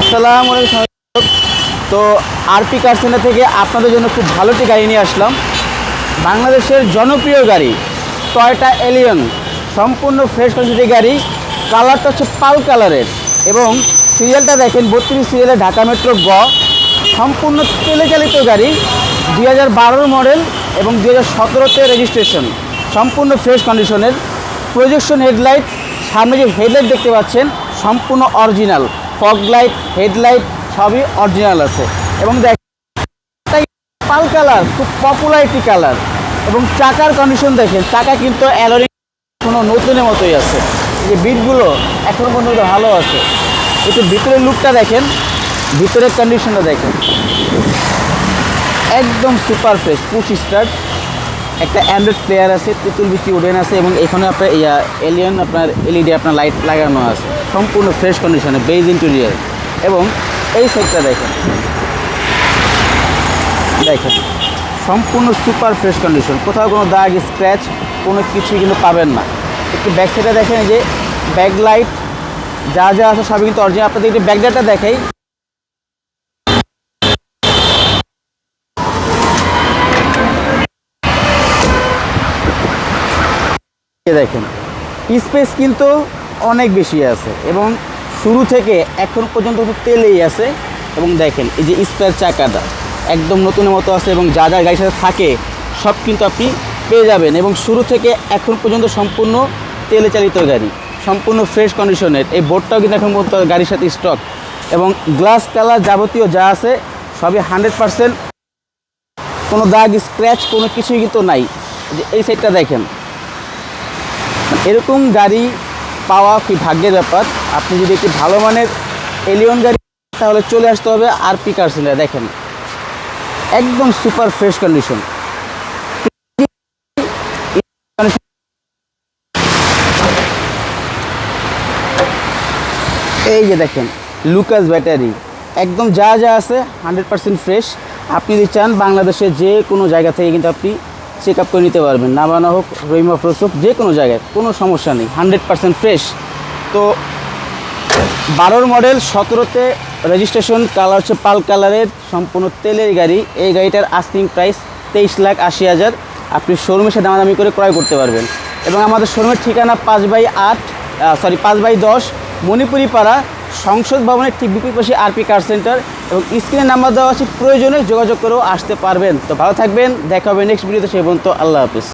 আসসালামু আলাইকুম। তো আরপি কার সেন্টার থেকে আপনাদের জন্য খুব ভালো একটি গাড়ি নিয়ে আসলাম। বাংলাদেশের জনপ্রিয় গাড়ি টয়োটা এলিয়ন, সম্পূর্ণ ফ্রেশ কন্ডিশনের গাড়ি। কালারটা হচ্ছে পাল কালারের এবং সিরিয়ালটা দেখেন 32 সিরিয়ালের ঢাকা মেট্রো গ। সম্পূর্ণ তেলে চালিত গাড়ি, 2012 মডেল এবং 2017তে রেজিস্ট্রেশন। সম্পূর্ণ ফ্রেশ কন্ডিশনের। প্রজেকশন হেডলাইট, সামনে যে হেডলাইট দেখতে পাচ্ছেন সম্পূর্ণ অরিজিনাল। ফগ লাইট, হেডলাইট সবই অরিজিনাল আছে এবং পাল কালার খুব পপুলার একটি কালার। এবং চাকার কন্ডিশন দেখেন, চাকা কিন্তু অ্যালোরিং কোনো নতুনের মতোই আছে। এই যে বিটগুলো এখনও পর্যন্ত ভালো আছে। একটু ভিতরের লুকটা দেখেন, ভিতরের কন্ডিশনটা দেখেন, একদম সুপার ফ্রেশ। পুশ স্টার্ট, একটা অ্যান্ড্রয়েড প্লেয়ার আছে, তেঁতুল বিচি উডেন আছে এবং এখানে আপনার এলিয়ন আপনার এলইডি আপনার লাইট লাগানো আছে। সম্পূর্ণ ফ্রেশ কন্ডিশনে, বেজ ইন্টেরিয়ার। এবং এই সাইডটা দেখেন, দেখেন সম্পূর্ণ সুপার ফ্রেশ কন্ডিশন, কোথাও কোনো দাগ স্ক্র্যাচ কোনো কিছুই কিন্তু পাবেন না। একটু ব্যাক সাইডে দেখেন, এই যে ব্যাক লাইট যা যা আছে সবই কিন্তু অরিজিনাল। আপনাদের একটু ব্যাক লাইটটা দেখাই। দেখেন স্পেস কিন্তু অনেক বেশি আছে এবং শুরু থেকে এখন পর্যন্ত তেলেই আছে। এবং দেখেন এই যে স্পেয়ার চাকাটা একদম নতুনের মতো আছে এবং যা যা গাড়ির সাথে থাকে সব কিন্তু আপনি পেয়ে যাবেন। এবং শুরু থেকে এখন পর্যন্ত সম্পূর্ণ তেলে চালিত গাড়ি, সম্পূর্ণ ফ্রেশ কন্ডিশনের। এই বোর্ডটাও কিন্তু এখন পর্যন্ত গাড়ির সাথে স্টক এবং গ্লাস কালার যাবতীয় যা আছে সবই 100%। কোনো দাগ স্ক্র্যাচ কোনো কিছুই কিন্তু নাই। যে এই সাইডটা দেখেন, এরকম গাড়ি পাওয়া কি ভাগ্যের ব্যাপার। আপনি যদি একটি ভালো মানের এলিয়ন গাড়ি তাহলে চলে আসতে হবে আরপি কার সেন্টারে। দেখেন একদম সুপার ফ্রেশ কন্ডিশন। এই যে দেখেন লুকাস ব্যাটারি, একদম যা যা আছে 100% ফ্রেশ। আপনি যদি চান বাংলাদেশের যে কোনো জায়গা থেকে কিন্তু আপনি চেক আপ করে নিতে পারবেন, নাবানা হোক, রহিমা ফ্রোস হোক, যে কোনো জায়গায় কোনো সমস্যা নেই, 100% ফ্রেশ। তো 12 মডেল, 17তে রেজিস্ট্রেশন, কালার হচ্ছে পাল কালারের, সম্পূর্ণ তেলের গাড়ি। এই গাড়িটার আস্কিং প্রাইস 23,80,000। আপনি শোরুমে এসে দামাদামি করে ক্রয় করতে পারবেন। এবং আমাদের শোরুমের ঠিকানা 5/10 মণিপুরি পাড়া, সংসদ ভবনের ঠিক বিপরীত পাশে আরপি কার সেন্টার। এবং স্ক্রিনে নাম্বার দেওয়া আছে, প্রয়োজনে যোগাযোগ করেও আসতে পারবেন। তো ভালো থাকবেন, দেখা হবে নেক্সট ভিডিওতে। সেই পর্যন্ত আল্লাহ হাফিজ।